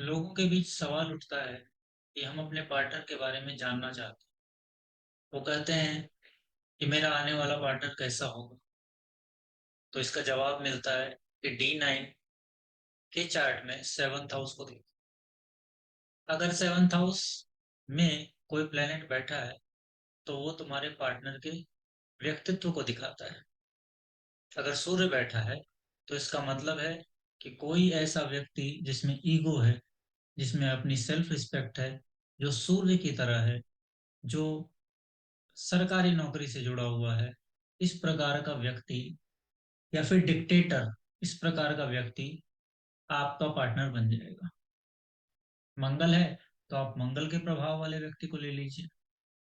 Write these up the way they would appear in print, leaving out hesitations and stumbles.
लोगों के बीच सवाल उठता है कि हम अपने पार्टनर के बारे में जानना चाहते हैं। वो कहते हैं कि मेरा आने वाला पार्टनर कैसा होगा। तो इसका जवाब मिलता है कि D9 के चार्ट में सेवंथ हाउस को देखो। अगर सेवंथ हाउस में कोई प्लेनेट बैठा है तो वो तुम्हारे पार्टनर के व्यक्तित्व को दिखाता है। अगर सूर्य बैठा है तो इसका मतलब है कि कोई ऐसा व्यक्ति जिसमें ईगो है, जिसमें अपनी सेल्फ रिस्पेक्ट है, जो सूर्य की तरह है, जो सरकारी नौकरी से जुड़ा हुआ है, इस प्रकार का व्यक्ति, या फिर डिक्टेटर, इस प्रकार का व्यक्ति आपका पार्टनर बन जाएगा। मंगल है तो आप मंगल के प्रभाव वाले व्यक्ति को ले लीजिए।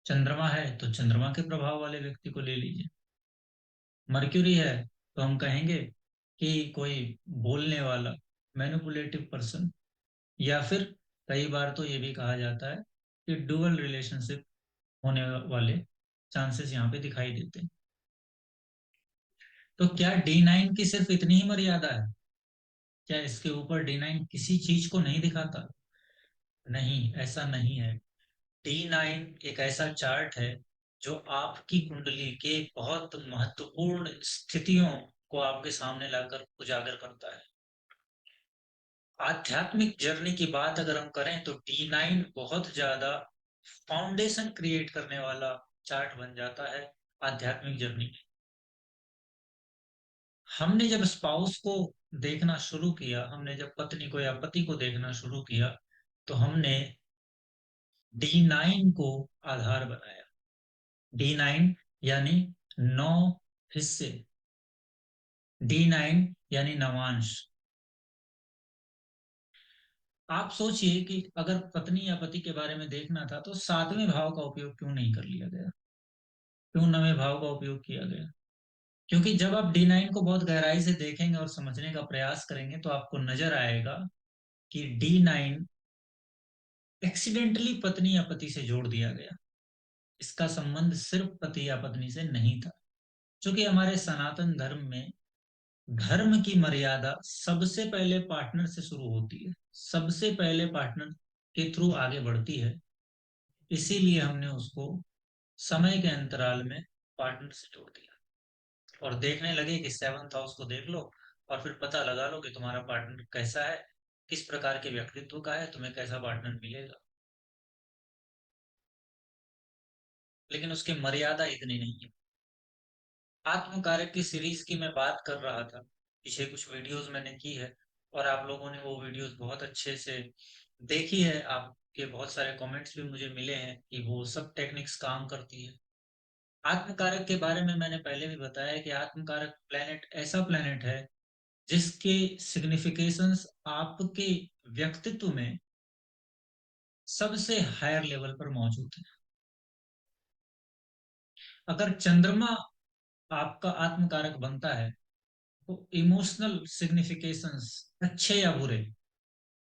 चंद्रमा है तो चंद्रमा के प्रभाव वाले व्यक्ति को ले लीजिए। मर्क्यूरी है तो हम कहेंगे कि कोई बोलने वाला, मैनिपुलेटिव पर्सन, या फिर कई बार तो ये भी कहा जाता है कि डुअल रिलेशनशिप होने वाले चांसेस यहाँ पे दिखाई देते हैं। तो क्या D9 की सिर्फ इतनी ही मर्यादा है? क्या इसके ऊपर D9 किसी चीज को नहीं दिखाता? नहीं, ऐसा नहीं है। D9 एक ऐसा चार्ट है जो आपकी कुंडली के बहुत महत्वपूर्ण स्थितियों को आपके सामने लाकर उजागर करता है। आध्यात्मिक जर्नी की बात अगर हम करें तो D9 बहुत ज्यादा फाउंडेशन क्रिएट करने वाला चार्ट बन जाता है आध्यात्मिक जर्नी में। हमने जब स्पाउस को देखना शुरू किया, हमने जब पत्नी को या पति को देखना शुरू किया, तो हमने D9 को आधार बनाया। D9 यानी 9 हिस्से, D9 यानी नवांश। आप सोचिए कि अगर पत्नी या पति के बारे में देखना था तो सातवें भाव का उपयोग क्यों नहीं कर लिया गया? क्यों नवें भाव का उपयोग किया गया? क्योंकि जब आप D9 को बहुत गहराई से देखेंगे और समझने का प्रयास करेंगे तो आपको नजर आएगा कि D9 एक्सीडेंटली पत्नी या पति से जोड़ दिया गया। इसका संबंध सिर्फ पति या पत्नी से नहीं था। क्योंकि हमारे सनातन धर्म में धर्म की मर्यादा सबसे पहले पार्टनर से शुरू होती है, सबसे पहले पार्टनर के थ्रू आगे बढ़ती है। इसीलिए हमने उसको समय के अंतराल में पार्टनर से जोड़ दिया और देखने लगे कि सेवंथ हाउस को देख लो और फिर पता लगा लो कि तुम्हारा पार्टनर कैसा है, किस प्रकार के व्यक्तित्व का है, तुम्हें कैसा पार्टनर मिलेगा। लेकिन उसकी मर्यादा इतनी नहीं है। आत्मकारक की सीरीज की मैं बात कर रहा था, पीछे कुछ वीडियोस मैंने की है और आप लोगों ने वो वीडियोस बहुत अच्छे से देखी है। आपके बहुत सारे कमेंट्स भी मुझे मिले हैं कि वो सब टेक्निक्स काम करती है। आत्मकारक के बारे में मैंने पहले भी बताया कि आत्मकारक प्लेनेट ऐसा प्लेनेट है जिसके सिग्निफिकेशंस आपके व्यक्तित्व में सबसे हायर लेवल पर मौजूद है। अगर चंद्रमा आपका आत्मकारक बनता है तो इमोशनल सिग्निफिकेशंस, अच्छे या बुरे,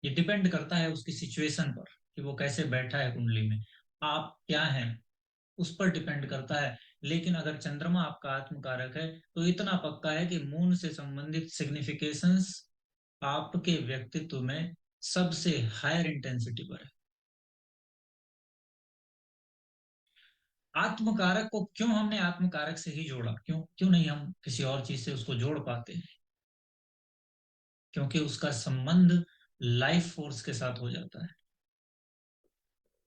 ये डिपेंड करता है उसकी सिचुएशन पर कि वो कैसे बैठा है कुंडली में, आप क्या हैं, उस पर डिपेंड करता है। लेकिन अगर चंद्रमा आपका आत्मकारक है तो इतना पक्का है कि मून से संबंधित सिग्निफिकेशंस आपके व्यक्तित्व में सबसे हायर इंटेंसिटी पर है। आत्मकारक को क्यों हमने आत्मकारक से ही जोड़ा? क्यों क्यों नहीं हम किसी और चीज से उसको जोड़ पाते हैं? क्योंकि उसका संबंध लाइफ फोर्स के साथ हो जाता है।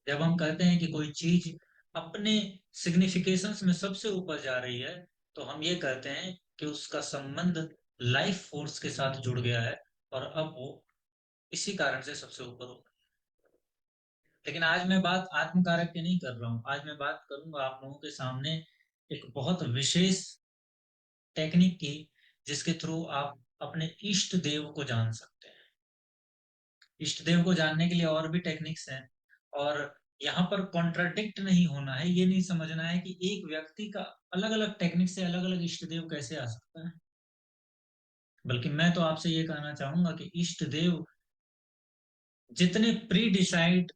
जब हम कहते हैं कि कोई चीज अपने सिग्निफिकेशंस में सबसे ऊपर जा रही है तो हम ये कहते हैं कि उसका संबंध लाइफ फोर्स के साथ जुड़ गया है और अब वो इसी कारण से सबसे ऊपर होगा। लेकिन आज मैं बात आत्मकारक की नहीं कर रहा हूँ, आज मैं बात करूंगा आप लोगों के सामने एक बहुत विशेष टेक्निक की, जिसके थ्रू आप अपने इष्ट देव को जान सकते हैं। इष्ट देव को जानने के लिए और भी टेक्निक्स हैं, और यहाँ पर कॉन्ट्राडिक्ट नहीं होना है, ये नहीं समझना है कि एक व्यक्ति का अलग अलग टेक्निक से अलग अलग इष्ट देव कैसे आ सकता है। बल्कि मैं तो आपसे ये कहना चाहूंगा कि इष्ट देव जितने प्री डिसाइड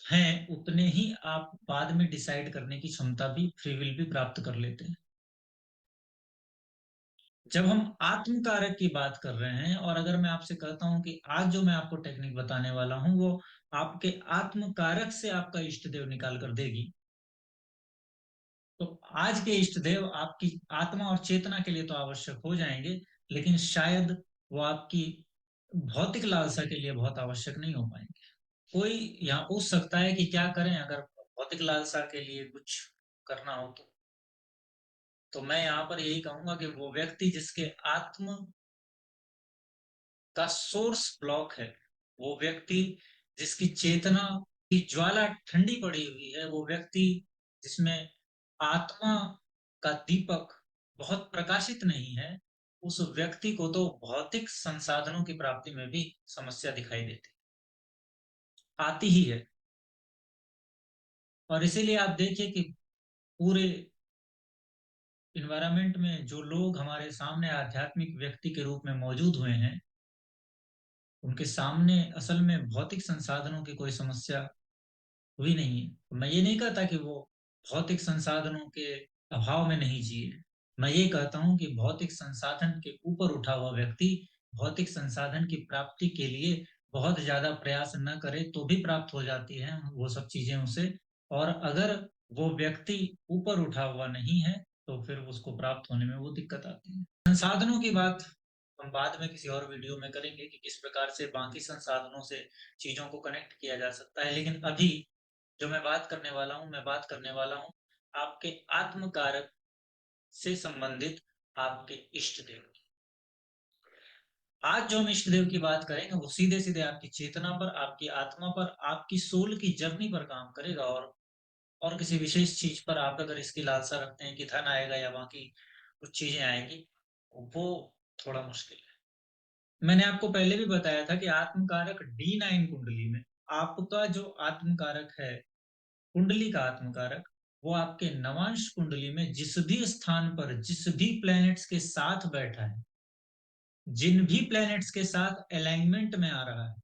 हैं उतने ही आप बाद में डिसाइड करने की क्षमता भी, फ्री विल भी प्राप्त कर लेते हैं। जब हम आत्म कारक की बात कर रहे हैं, और अगर मैं आपसे कहता हूं कि आज जो मैं आपको टेक्निक बताने वाला हूं वो आपके आत्म कारक से आपका इष्ट देव निकाल कर देगी, तो आज के इष्ट देव आपकी आत्मा और चेतना के लिए तो आवश्यक हो जाएंगे, लेकिन शायद वो आपकी भौतिक लालसा के लिए बहुत आवश्यक नहीं हो पाएंगे। कोई यहाँ पूछ सकता है कि क्या करें अगर भौतिक लालसा के लिए कुछ करना हो तो मैं यहाँ पर यही कहूंगा कि वो व्यक्ति जिसके आत्म का सोर्स ब्लॉक है, वो व्यक्ति जिसकी चेतना की ज्वाला ठंडी पड़ी हुई है, वो व्यक्ति जिसमें आत्मा का दीपक बहुत प्रकाशित नहीं है, उस व्यक्ति को तो भौतिक संसाधनों की प्राप्ति में भी समस्या दिखाई देती आती ही है। और इसीलिए आप देखिए कि पूरे इन्वायरमेंट में जो लोग हमारे सामने आध्यात्मिक व्यक्ति के रूप में मौजूद हुए हैं, उनके सामने असल में भौतिक संसाधनों की कोई समस्या हुई नहीं है। तो मैं ये नहीं कहता कि वो भौतिक संसाधनों के अभाव में नहीं जिए। मैं ये कहता हूँ कि भौतिक संसाधन के ऊपर उठा हुआ व्यक्ति भौतिक संसाधन की प्राप्ति के लिए बहुत ज्यादा प्रयास न करे तो भी प्राप्त हो जाती है वो सब चीजें उसे। और अगर वो व्यक्ति ऊपर उठा हुआ नहीं है तो फिर उसको प्राप्त होने में वो दिक्कत आती है। संसाधनों की बात हम बाद में किसी और वीडियो में करेंगे कि किस प्रकार से बाकी संसाधनों से चीजों को कनेक्ट किया जा सकता है, लेकिन अभी जो मैं बात करने वाला हूँ आपके आत्म कारक से संबंधित आपके इष्ट देव की। आज जो हम इष्ट देव की बात करेंगे वो सीधे सीधे आपकी चेतना पर, आपकी आत्मा पर, आपकी सोल की जर्नी पर काम करेगा। और किसी विशेष चीज पर आप अगर इसकी लालसा रखते हैं कि धन आएगा या बाकी कुछ चीजें आएंगी, वो थोड़ा मुश्किल है। मैंने आपको पहले भी बताया था कि आत्म कारक D9 कुंडली में आपका जो आत्म कारक है, कुंडली का आत्म कारक, वो आपके नवांश कुंडली में जिस भी स्थान पर जिस भी प्लैनेट्स के साथ बैठा है, जिन भी प्लैनेट्स के साथ अलाइनमेंट में आ रहा है,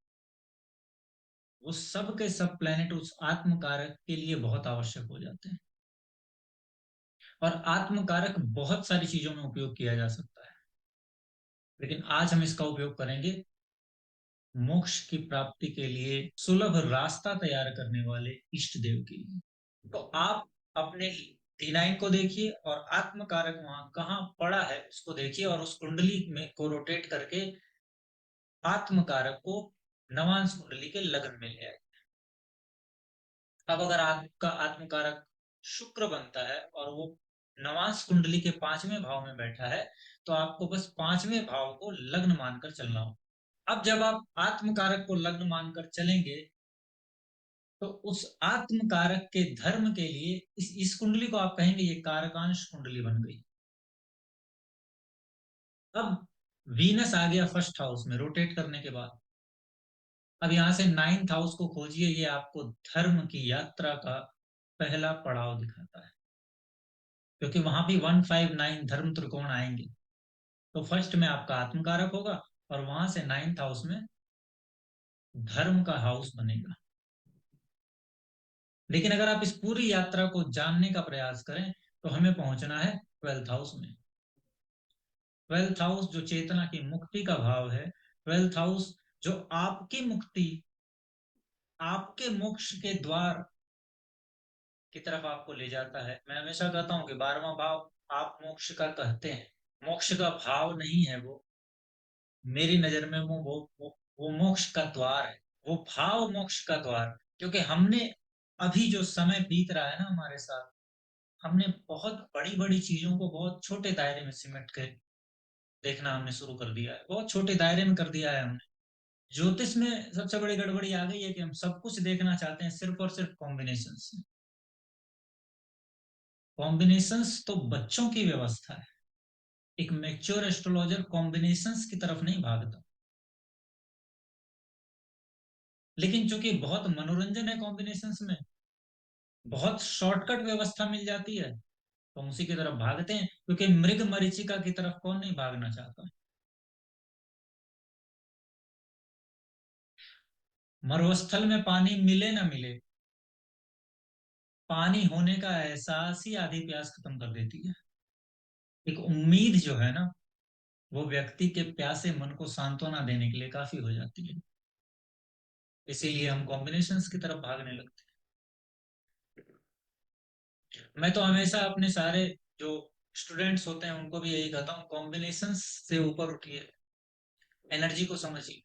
वो सब के सब प्लैनेट उस आत्म कारक के लिए बहुत आवश्यक हो जाते हैं। और आत्म कारक बहुत सारी चीजों में उपयोग किया जा सकता है, लेकिन आज हम इसका उपयोग करेंगे मोक्ष की प्राप्ति के लिए सुलभ रास्ता तैयार करने वाले इष्ट देव के लिए। तो आप अपने D9 को देखिए और आत्म कारक वहां कहाँ पड़ा है उसको देखिए, और उस कुंडली में को रोटेट करके आत्म कारक को नवांश कुंडली के लग्न में ले आए। अब अगर आपका आत्म कारक शुक्र बनता है और वो नवांश कुंडली के 5वें भाव में बैठा है, तो आपको बस 5वें भाव को लग्न मानकर चलना हो। अब जब आप आत्म कारक को लग्न मानकर चलेंगे तो उस आत्म कारक के धर्म के लिए इस कुंडली को आप कहेंगे ये कारकांश कुंडली बन गई। अब वीनस आ गया फर्स्ट हाउस में रोटेट करने के बाद। अब यहां से 9th हाउस को खोजिए, ये आपको धर्म की यात्रा का पहला पड़ाव दिखाता है, क्योंकि वहां भी 159 धर्म त्रिकोण आएंगे। तो फर्स्ट में आपका आत्म कारक होगा और वहां से 9th हाउस में धर्म का हाउस बनेगा। लेकिन अगर आप इस पूरी यात्रा को जानने का प्रयास करें तो हमें पहुंचना है 12th हाउस में। 12th हाउस जो चेतना की मुक्ति का भाव है, 12th हाउस जो आपकी मुक्ति, आपके मोक्ष के द्वार की तरफ आपको ले जाता है। मैं हमेशा कहता हूं कि 12वां भाव आप मोक्ष का कहते हैं, मोक्ष का भाव नहीं है वो। मेरी नजर में वो मोक्ष का द्वार है, वो भाव मोक्ष का द्वार। क्योंकि हमने अभी जो समय बीत रहा है ना हमारे साथ, हमने बहुत बड़ी बड़ी चीजों को बहुत छोटे दायरे में सिमट के देखना हमने शुरू कर दिया है, बहुत छोटे दायरे में कर दिया है हमने। ज्योतिष में सबसे बड़ी गड़बड़ी आ गई है कि हम सब कुछ देखना चाहते हैं सिर्फ और सिर्फ कॉम्बिनेशंस। कॉम्बिनेशंस तो बच्चों की व्यवस्था है। एक मैच्योर एस्ट्रोलॉजर कॉम्बिनेशंस की तरफ नहीं भागता। लेकिन चूंकि बहुत मनोरंजन है कॉम्बिनेशंस में, बहुत शॉर्टकट व्यवस्था मिल जाती है, तो हम उसी की तरफ भागते हैं, क्योंकि मृग मरीचिका की तरफ कौन नहीं भागना चाहता। मरुस्थल में पानी मिले ना मिले, पानी होने का एहसास ही आधी प्यास खत्म कर देती है। एक उम्मीद जो है ना, वो व्यक्ति के प्यासे मन को सांत्वना देने के लिए काफी हो जाती है। इसीलिए हम कॉम्बिनेशंस की तरफ भागने लगते हैं। मैं तो हमेशा अपने सारे जो स्टूडेंट्स होते हैं उनको भी यही कहता हूँ, कॉम्बिनेशंस से ऊपर उठिए, एनर्जी को समझिए।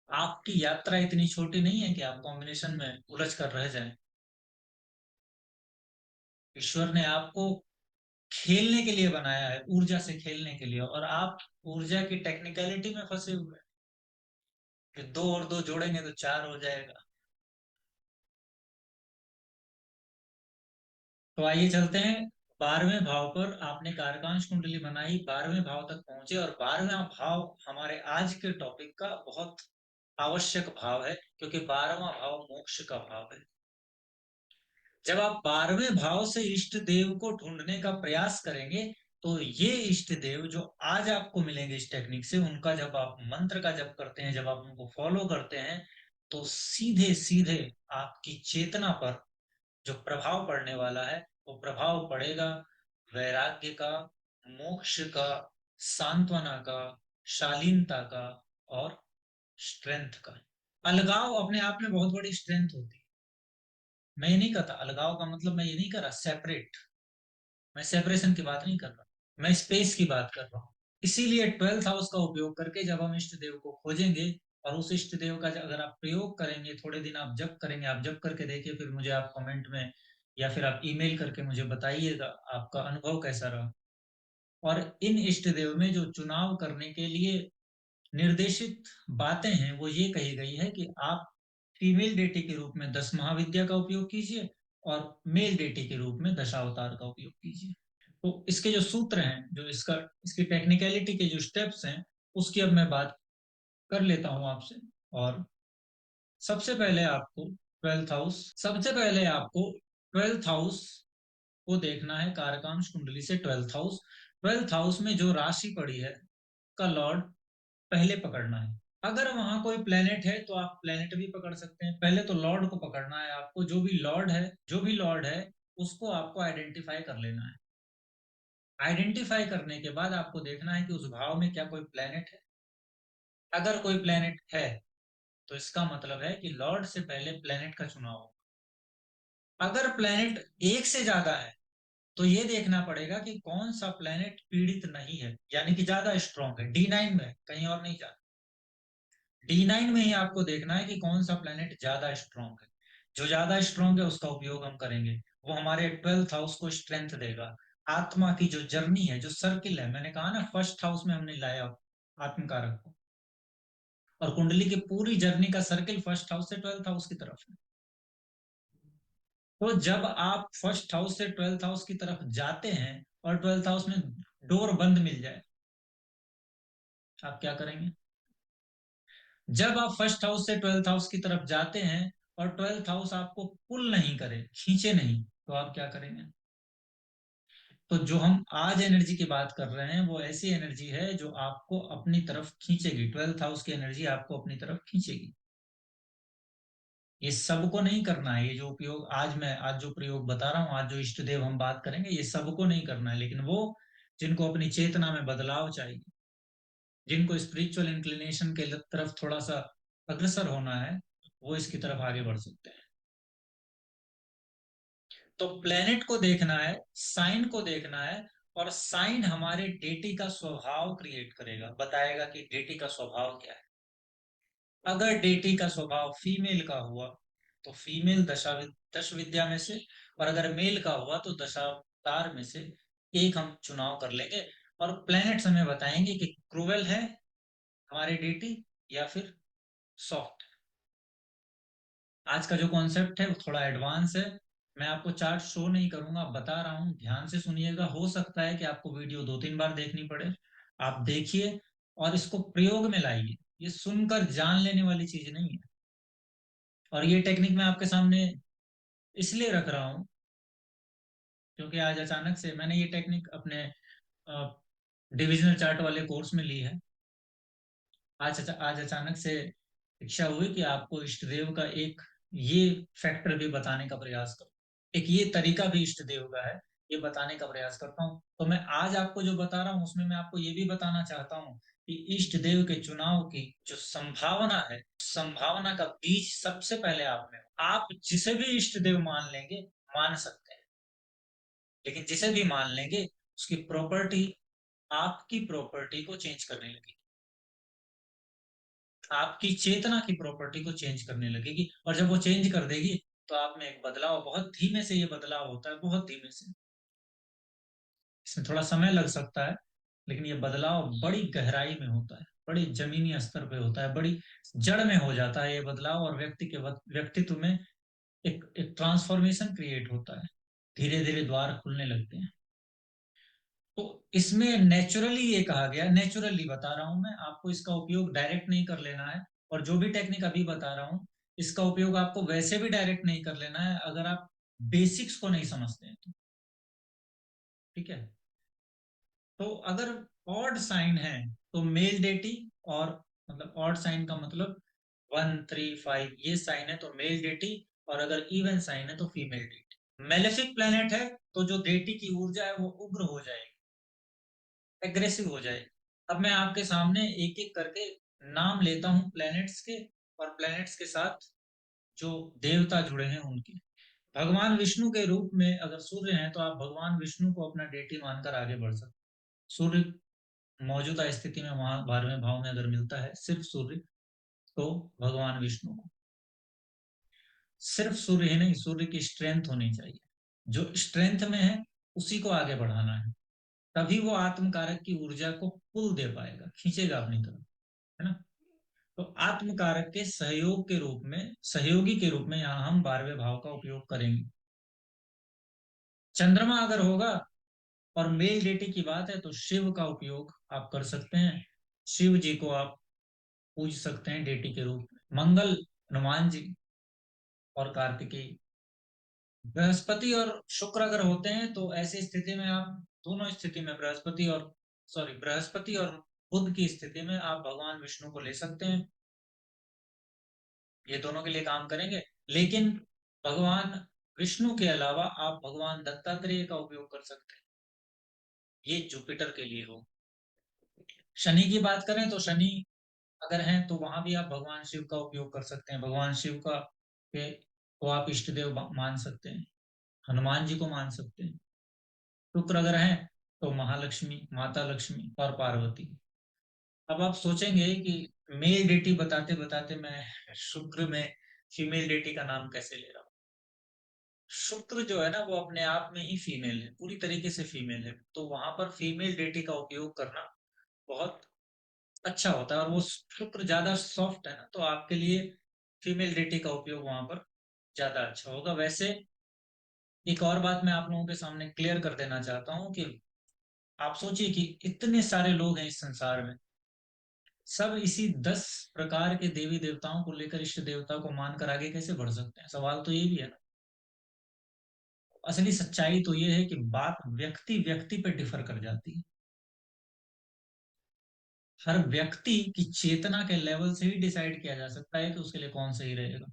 आपकी यात्रा इतनी छोटी नहीं है कि आप कॉम्बिनेशन में उलझ कर रह जाएं। ईश्वर ने आपको खेलने के लिए बनाया है, ऊर्जा से खेलने के लिए, और आप ऊर्जा की टेक्निकलिटी में फंसे हुए हैं कि दो और दो जोड़ेंगे तो चार हो जाएगा। तो आइए चलते हैं 12वें भाव पर। आपने कारकांश कुंडली बनाई, 12वें भाव तक पहुंचे, और 12वां भाव हमारे आज के टॉपिक का बहुत आवश्यक भाव है, क्योंकि 12वां भाव मोक्ष का भाव है। जब आप 12वें भाव से इष्ट देव को ढूंढने का प्रयास करेंगे, तो ये इष्ट देव जो आज आपको मिलेंगे इस टेक्निक से, उनका जब आप मंत्र का जप करते हैं, जब आप उनको फॉलो करते हैं, तो सीधे सीधे आपकी चेतना पर जो प्रभाव पड़ने वाला है, वो प्रभाव पड़ेगा वैराग्य का, मोक्ष का, सांत्वना का, शालीनता का, और स्ट्रेंथ का। अलगाव अपने आप में बहुत बड़ी स्ट्रेंथ होती है। मैं ये नहीं कहता अलगाव का मतलब, मैं ये नहीं कर रहा सेपरेट, मैं सेपरेशन की बात नहीं कर रहा, मैं स्पेस की बात कर रहा हूँ। इसीलिए 12th हाउस का उपयोग करके जब हम इष्ट देव को खोजेंगे, और उस इष्ट देव का अगर आप प्रयोग करेंगे, थोड़े दिन आप जप करेंगे, आप जप करके देखिए, फिर मुझे आप कमेंट में या फिर आप ईमेल करके मुझे बताइएगा आपका अनुभव कैसा रहा। और इन इष्ट देव में जो चुनाव करने के लिए निर्देशित बातें हैं, वो ये कही गई है कि आप फीमेल डेटी के रूप में 10 महाविद्या का उपयोग कीजिए, और मेल डेटी के रूप में दशावतार का उपयोग कीजिए। तो इसके जो सूत्र हैं, जो इसकी टेक्निकलिटी के जो स्टेप्स हैं, उसकी अब मैं बात कर लेता हूं आपसे। और सबसे पहले आपको ट्वेल्थ हाउस को देखना है, कारकांश कुंडली से ट्वेल्थ हाउस। ट्वेल्थ हाउस में जो राशि पड़ी है का लॉर्ड पहले पकड़ना है। अगर वहां कोई प्लेनेट है तो आप प्लेनेट भी पकड़ सकते हैं, पहले तो लॉर्ड को पकड़ना है आपको। जो भी लॉर्ड है उसको आपको आइडेंटिफाई कर लेना है। आइडेंटिफाई करने के बाद आपको देखना है कि उस भाव में क्या कोई प्लेनेट है। अगर कोई प्लेनेट है तो इसका मतलब है कि लॉर्ड से पहले प्लेनेट का चुनाव हो। अगर प्लेनेट एक से ज्यादा है, तो ये देखना पड़ेगा कि कौन सा प्लेनेट पीड़ित नहीं है, यानी कि ज्यादा स्ट्रांग है, D9 में, कहीं और नहीं जाना। D9 में ही आपको देखना है कि कौन सा प्लेनेट ज्यादा स्ट्रांग है। जो ज्यादा स्ट्रांग है उसका उपयोग हम करेंगे। वो हमारे 12th हाउस को स्ट्रेंथ देगा। आत्मा की जो जर्नी है, जो सर्किल है, मैंने कहा ना फर्स्ट हाउस में हमने लाया आत्म कारक को, और कुंडली की पूरी जर्नी का सर्किल फर्स्ट हाउस से 12th हाउस की तरफ है। तो जब आप फर्स्ट हाउस से 12th हाउस की तरफ जाते हैं और 12th हाउस में डोर बंद मिल जाए, आप क्या करेंगे? जब आप फर्स्ट हाउस से 12th हाउस की तरफ जाते हैं और 12th हाउस आपको पुल नहीं करे, खींचे नहीं, तो आप क्या करेंगे? तो जो हम आज एनर्जी की बात कर रहे हैं, वो ऐसी एनर्जी है जो आपको अपनी तरफ खींचेगी। 12th हाउस की एनर्जी आपको अपनी तरफ खींचेगी। ये सबको नहीं करना है। ये जो उपयोग आज जो प्रयोग बता रहा हूँ, आज जो इष्ट देव हम बात करेंगे, ये सबको नहीं करना है, लेकिन वो जिनको अपनी चेतना में बदलाव चाहिए, जिनको स्पिरिचुअल इंक्लिनेशन के तरफ थोड़ा सा अग्रसर होना है, वो इसकी तरफ आगे बढ़ सकते हैं। तो प्लेनेट को देखना है, साइन को देखना है, और साइन हमारे डेटी का स्वभाव क्रिएट करेगा, बताएगा कि डेटी का स्वभाव क्या है। अगर डेटी का स्वभाव फीमेल का हुआ तो फीमेल दश विद्या में से, और अगर मेल का हुआ तो दशावतार में से एक हम चुनाव कर लेंगे। और प्लैनेट्स हमें बताएंगे कि क्रूवेल है हमारी डेटी या फिर सॉफ्ट। आज का जो कॉन्सेप्ट है वो थोड़ा एडवांस है। मैं आपको चार्ट शो नहीं करूंगा, बता रहा हूँ, ध्यान से सुनिएगा। हो सकता है कि आपको वीडियो 2-3 बार देखनी पड़े। आप देखिए और इसको प्रयोग में लाइए। ये सुनकर जान लेने वाली चीज नहीं है। और ये टेक्निक मैं आपके सामने इसलिए रख रहा हूँ क्योंकि आज अचानक से मैंने ये टेक्निक अपने डिविजनल चार्ट वाले कोर्स में ली है। आज अचानक से इच्छा हुई कि आपको इष्ट देव का एक ये फैक्टर भी बताने का प्रयास करूं। एक ये तरीका भी इष्ट देव का है ये बताने का प्रयास करता हूँ। तो मैं आज आपको जो बता रहा हूँ उसमें मैं आपको ये भी बताना चाहता हूँ कि इष्ट देव के चुनाव की जो संभावना है, संभावना का बीज सबसे पहले आप में। आप जिसे भी इष्ट देव मान लेंगे, मान सकते हैं, लेकिन जिसे भी मान लेंगे उसकी प्रॉपर्टी आपकी प्रॉपर्टी को चेंज करने लगेगी, आपकी चेतना की प्रॉपर्टी को चेंज करने लगेगी। और जब वो चेंज कर देगी तो आप में एक बदलाव, बहुत धीमे से ये बदलाव होता है, बहुत धीमे से, इसमें थोड़ा समय लग सकता है, लेकिन ये बदलाव बड़ी गहराई में होता है, बड़ी जमीनी स्तर पे होता है, बड़ी जड़ में हो जाता है ये बदलाव, और व्यक्तित्व में एक ट्रांसफॉर्मेशन क्रिएट होता है, धीरे धीरे द्वार खुलने लगते हैं। तो इसमें नेचुरली ये कहा गया, नेचुरली बता रहा हूं मैं आपको, इसका उपयोग डायरेक्ट नहीं कर लेना है। और जो भी टेक्निक अभी बता रहा हूं, इसका उपयोग आपको वैसे भी डायरेक्ट नहीं कर लेना है अगर आप बेसिक्स को नहीं समझते हैं तो। ठीक है। तो अगर ऑड साइन है तो मेल डेटी, और मतलब ऑड साइन का मतलब 1 3 5 ये साइन है तो मेल डेटी, और अगर इवन साइन है तो फीमेल डेटी। मेलेफिक प्लेनेट है तो जो डेटी की ऊर्जा है वो उग्र हो जाएगी, एग्रेसिव हो जाएगी। अब मैं आपके सामने एक एक करके नाम लेता हूं प्लैनेट्स के, और प्लैनेट्स के साथ जो देवता जुड़े हैं उनके। भगवान विष्णु के रूप में अगर सूर्य हैं तो आप भगवान विष्णु को अपना डेटी मानकर आगे बढ़ सकते हैं। सूर्य मौजूदा स्थिति में वहां 12वें भाव में अगर मिलता है सिर्फ सूर्य, तो भगवान विष्णु को। सिर्फ सूर्य ही नहीं, सूर्य की स्ट्रेंथ होनी चाहिए, जो स्ट्रेंथ में है उसी को आगे बढ़ाना है, तभी वो आत्म कारक की ऊर्जा को पुल दे पाएगा, खींचेगा अपनी तरफ, है ना। तो आत्म कारक के सहयोग के रूप में, सहयोगी के रूप में यहाँ हम 12वें भाव का उपयोग करेंगे। चंद्रमा अगर होगा और मेल डेटी की बात है तो शिव का उपयोग आप कर सकते हैं, शिव जी को आप पूज सकते हैं डेटी के रूप में, मंगल हनुमान जी और कार्तिकेय। बृहस्पति और शुक्र अगर होते हैं तो ऐसी स्थिति में आप, दोनों स्थिति में बृहस्पति और बुध की स्थिति में आप भगवान विष्णु को ले सकते हैं, ये दोनों के लिए काम करेंगे। लेकिन भगवान विष्णु के अलावा आप भगवान दत्तात्रेय का उपयोग कर सकते हैं, ये जुपिटर के लिए हो। शनि की बात करें तो शनि अगर हैं तो वहां भी आप भगवान शिव का उपयोग कर सकते हैं, भगवान शिव का के को आप इष्ट देव मान सकते हैं, हनुमान जी को मान सकते हैं। शुक्र अगर हैं तो महालक्ष्मी, माता लक्ष्मी और पार्वती। अब आप सोचेंगे कि मेल डेटी बताते बताते मैं शुक्र में फीमेल डेटी का नाम कैसे ले रहा हूँ। शुक्र जो है ना वो अपने आप में ही फीमेल है, पूरी तरीके से फीमेल है, तो वहां पर फीमेल डेटी का उपयोग करना बहुत अच्छा होता है। और वो शुक्र ज्यादा सॉफ्ट है ना, तो आपके लिए फीमेल डेटी का उपयोग वहां पर ज्यादा अच्छा होगा। वैसे एक और बात मैं आप लोगों के सामने क्लियर कर देना चाहता हूँ कि आप सोचिए कि इतने सारे लोग हैं इस संसार में, सब इसी 10 प्रकार के देवी देवताओं को लेकर इष्ट देवता को मानकर आगे कैसे बढ़ सकते हैं, सवाल तो ये भी है ना। असली सच्चाई तो ये है कि बात व्यक्ति व्यक्ति पे डिफर कर जाती है। हर व्यक्ति की चेतना के लेवल से ही डिसाइड किया जा सकता है कि उसके लिए कौन सही रहेगा।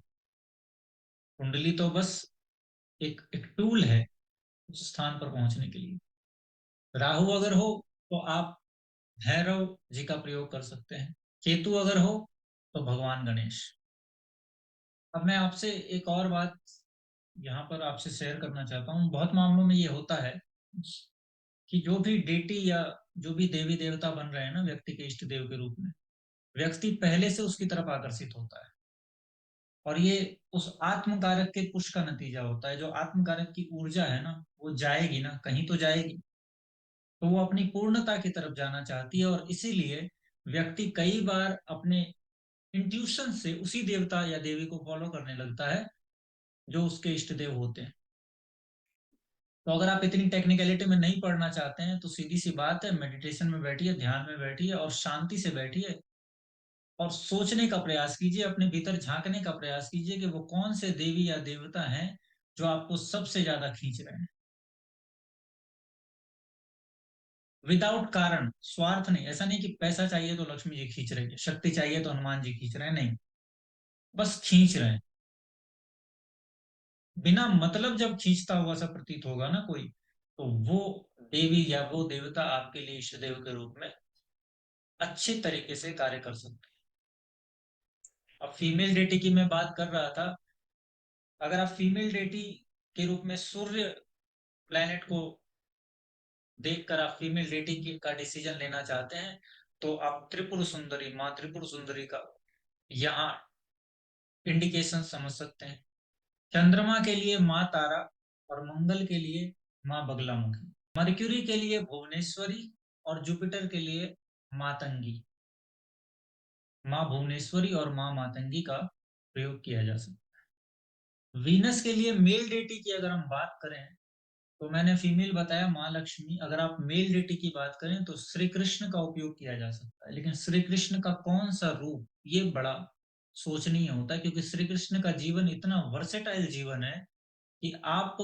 कुंडली तो बस एक टूल है उस स्थान पर पहुंचने के लिए। राहु अगर हो तो आप भैरव जी का प्रयोग कर सकते हैं, केतु अगर हो तो भगवान गणेश। अब मैं आपसे एक और बात यहाँ पर आपसे शेयर करना चाहता हूँ। बहुत मामलों में ये होता है कि जो भी डेटी या जो भी देवी देवता बन रहे हैं ना व्यक्ति के इष्ट देव के रूप में, व्यक्ति पहले से उसकी तरफ आकर्षित होता है, और ये उस आत्म कारक के पुश का नतीजा होता है। जो आत्म कारक की ऊर्जा है ना वो जाएगी ना, कहीं तो जाएगी, तो वो अपनी पूर्णता की तरफ जाना चाहती है, और इसीलिए व्यक्ति कई बार अपने इंट्यूशन से उसी देवता या देवी को फॉलो करने लगता है जो उसके इष्ट देव होते हैं। तो अगर आप इतनी टेक्निकलिटी में नहीं पढ़ना चाहते हैं तो सीधी सी बात है, मेडिटेशन में बैठिए, ध्यान में बैठिए और शांति से बैठिए, और सोचने का प्रयास कीजिए, अपने भीतर झांकने का प्रयास कीजिए कि वो कौन से देवी या देवता हैं जो आपको सबसे ज्यादा खींच रहे हैं, विदाउट कारण, स्वार्थ नहीं। ऐसा नहीं कि पैसा चाहिए तो लक्ष्मी जी खींच रही है, शक्ति चाहिए तो हनुमान जी खींच रहे हैं, नहीं, बस खींच रहे हैं। बिना मतलब जब खींचता हुआ सा प्रतीत होगा ना कोई, तो वो देवी या वो देवता आपके लिए इष्ट देव के रूप में अच्छे तरीके से कार्य कर सकते हैं। अब फीमेल डेटी की मैं बात कर रहा था। अगर आप फीमेल डेटी के रूप में सूर्य प्लैनेट को देखकर आप फीमेल डेटी की का डिसीजन लेना चाहते हैं, तो आप त्रिपुर सुंदरी, माँ त्रिपुर सुंदरी का यहाँ इंडिकेशन समझ सकते हैं। चंद्रमा के लिए माँ तारा और मंगल के लिए माँ बगलामुखी, मर्क्यूरी के लिए भुवनेश्वरी और जुपिटर के लिए मातंगी, माँ भुवनेश्वरी और माँ मातंगी का प्रयोग किया जा सकता है। वीनस के लिए मेल डेटी की अगर हम बात करें, तो मैंने फीमेल बताया माँ लक्ष्मी। अगर आप मेल डेटी की बात करें तो श्री कृष्ण का उपयोग किया जा सकता है, लेकिन श्री कृष्ण का कौन सा रूप, ये बड़ा सोचनीय होता है, क्योंकि श्री कृष्ण का जीवन इतना वर्सेटाइल जीवन है कि आप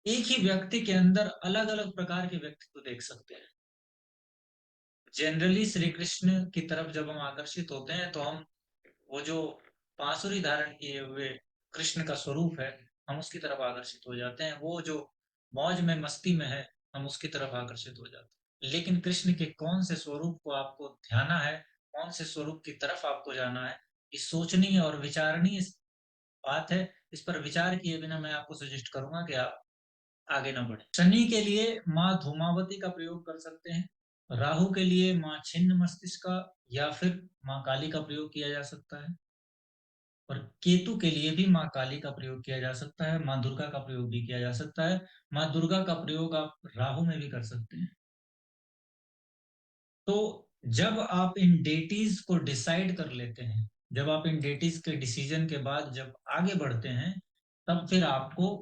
एक ही व्यक्ति के अंदर अलग अलग प्रकार के व्यक्तित्व देख सकते हैं। जनरली श्री कृष्ण की तरफ जब हम आकर्षित होते हैं, तो हम वो जो बांसुरी धारण किए हुए कृष्ण का स्वरूप है, हम उसकी तरफ आकर्षित हो जाते हैं। वो जो मौज में मस्ती में है, हम उसकी तरफ आकर्षित हो जाते हैं। लेकिन कृष्ण के कौन से स्वरूप को आपको ध्याना है, कौन से स्वरूप की तरफ आपको जाना है, इस सोचनीय और विचारणीय बात है। इस पर विचार किए बिना मैं आपको सजेस्ट करूंगा कि आप आगे ना बढ़े। शनि के लिए माँ धूमावती का प्रयोग कर सकते हैं। राहु के लिए माँ छिन्न मस्तिष्क का या फिर माँ काली का प्रयोग किया जा सकता है। और केतु के लिए भी माँ काली का प्रयोग किया जा सकता है, माँ दुर्गा का प्रयोग भी किया जा सकता है। माँ दुर्गा का प्रयोग आप राहु में भी कर सकते हैं। तो जब आप इन डेटीज को डिसाइड कर लेते हैं, जब आप इन डेटीज के डिसीजन के बाद जब आगे बढ़ते हैं, तब फिर आपको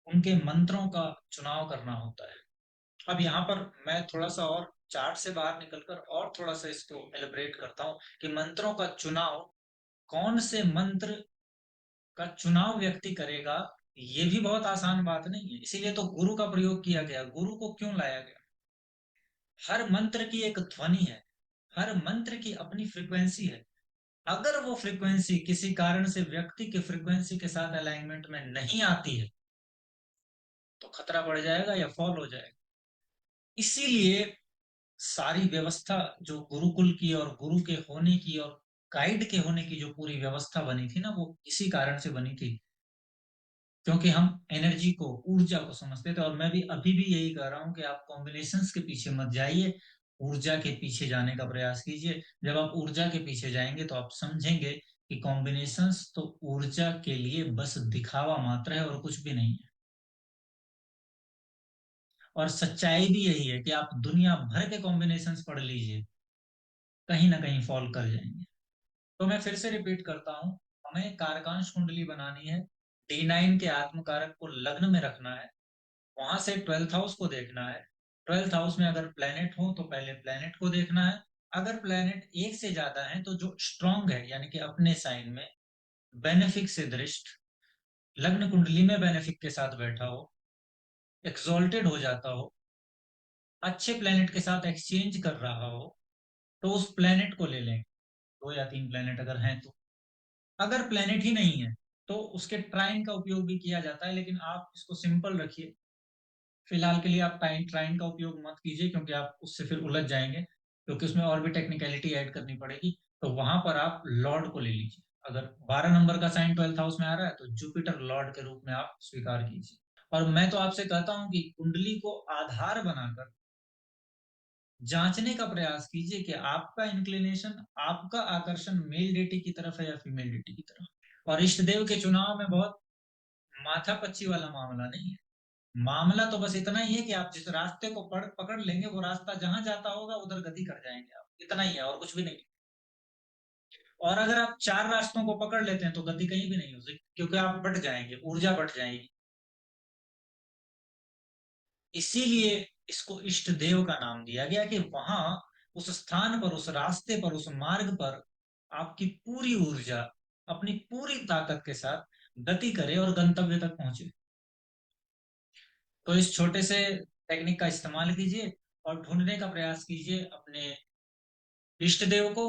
उनके मंत्रों का चुनाव करना होता है। अब यहाँ पर मैं थोड़ा सा और चार्ट से बाहर निकलकर और थोड़ा सा इसको एलिब्रेट करता हूँ कि मंत्रों का चुनाव, कौन से मंत्र का चुनाव व्यक्ति करेगा, ये भी बहुत आसान बात नहीं है। इसीलिए तो गुरु का प्रयोग किया गया। गुरु को क्यों लाया गया? हर मंत्र की एक ध्वनि है, हर मंत्र की अपनी फ्रीक्वेंसी है। अगर वो फ्रीक्वेंसी किसी कारण से व्यक्ति के फ्रीक्वेंसी के साथ अलाइनमेंट में नहीं आती है, तो खतरा बढ़ जाएगा या फॉल हो जाएगा। इसीलिए सारी व्यवस्था जो गुरुकुल की और गुरु के होने की और गाइड के होने की जो पूरी व्यवस्था बनी थी ना, वो इसी कारण से बनी थी, क्योंकि हम एनर्जी को, ऊर्जा को समझते थे। और मैं भी अभी भी यही कह रहा हूं कि आप कॉम्बिनेशंस के पीछे मत जाइए, ऊर्जा के पीछे जाने का प्रयास कीजिए। जब आप ऊर्जा के पीछे जाएंगे तो आप समझेंगे कि कॉम्बिनेशंस तो ऊर्जा के लिए बस दिखावा मात्र है और कुछ भी नहीं है। और सच्चाई भी यही है कि आप दुनिया भर के कॉम्बिनेशंस पढ़ लीजिए, कहीं ना कहीं फॉल कर जाएंगे। तो मैं फिर से रिपीट करता हूं, हमें कारकांश कुंडली बनानी है। D9 के आत्मकारक को लग्न में रखना है, वहां से 12th हाउस को देखना है। 12th हाउस में अगर प्लेनेट हो तो पहले प्लेनेट को देखना है। अगर प्लेनेट एक से ज्यादा है तो जो स्ट्रांग है, यानी कि अपने साइन में बेनिफिक से दृष्ट, लग्न कुंडली में बेनिफिक के साथ बैठा हो, एक्सोल्टेड हो जाता हो, अच्छे प्लेनेट के साथ एक्सचेंज कर रहा हो, तो उस प्लेनेट को ले लें। दो या तीन प्लेनेट अगर हैं तो। अगर प्लेनेट ही नहीं है तो उसके ट्राइन का उपयोग भी किया जाता है, लेकिन आप इसको सिंपल रखिए। फिलहाल के लिए आप ट्राइन का उपयोग मत कीजिए, क्योंकि आप उससे फिर उलझ जाएंगे, क्योंकि उसमें और भी टेक्निकलिटी ऐड करनी पड़ेगी। तो वहां पर आप लॉर्ड को ले लीजिए। अगर 12 नंबर का साइन 12th हाउस में आ रहा है, तो जुपिटर लॉर्ड के रूप में आप स्वीकार कीजिए। और मैं तो आपसे कहता हूं कि कुंडली को आधार बनाकर जांचने का प्रयास कीजिए कि आपका इंक्लिनेशन, आपका आकर्षण मेल डेटी की तरफ है या फीमेल डेटी की तरफ। और इष्ट देव के चुनाव में बहुत माथा पच्ची वाला मामला नहीं है। मामला तो बस इतना ही है कि आप जिस रास्ते को पकड़ लेंगे, वो रास्ता जहां जाता होगा उधर गति कर जाएंगे आप। इतना ही है और कुछ भी नहीं। और अगर आप चार रास्तों को पकड़ लेते हैं तो गति कहीं भी नहीं हो सकती, क्योंकि आप बट जाएंगे, ऊर्जा बट जाएगी। इसीलिए इसको इष्ट देव का नाम दिया गया कि वहां, उस स्थान पर, उस रास्ते पर, उस मार्ग पर आपकी पूरी ऊर्जा अपनी पूरी ताकत के साथ गति करे और गंतव्य तक पहुंचे। तो इस छोटे से टेक्निक का इस्तेमाल कीजिए और ढूंढने का प्रयास कीजिए अपने इष्ट देव को।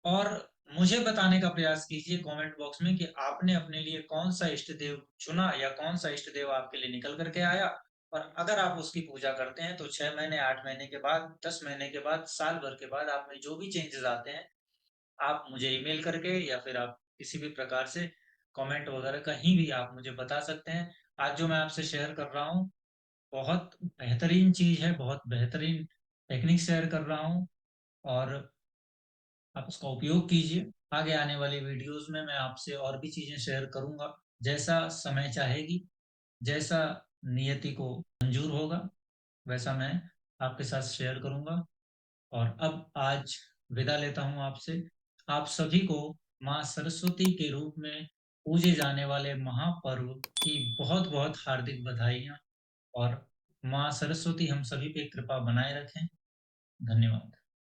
और मुझे बताने का प्रयास कीजिए कमेंट बॉक्स में कि आपने अपने लिए कौन सा इष्ट देव चुना, या कौन सा इष्ट देव आपके लिए निकल करके आया। और अगर आप उसकी पूजा करते हैं तो 6 महीने, 8 महीने के बाद, 10 महीने के बाद, साल भर के बाद आप में जो भी चेंजेज़ आते हैं, आप मुझे ईमेल करके या फिर आप किसी भी प्रकार से कमेंट वगैरह कहीं भी आप मुझे बता सकते हैं। आज जो मैं आपसे शेयर कर रहा हूँ, बहुत बेहतरीन चीज़ है, बहुत बेहतरीन टेक्निक शेयर कर रहा हूँ और आप उसका उपयोग कीजिए। आगे आने वाली वीडियोज़ में मैं आपसे और भी चीज़ें शेयर करूँगा, जैसा समय चाहेगी, जैसा नियति को मंज़ूर होगा, वैसा मैं आपके साथ शेयर करूँगा। और अब आज विदा लेता हूँ आपसे। आप सभी को माँ सरस्वती के रूप में पूजे जाने वाले महापर्व की बहुत-बहुत हार्दिक बधाइयाँ और माँ सरस्वती हम सभी पे कृपा बनाए रखें। धन्यवाद।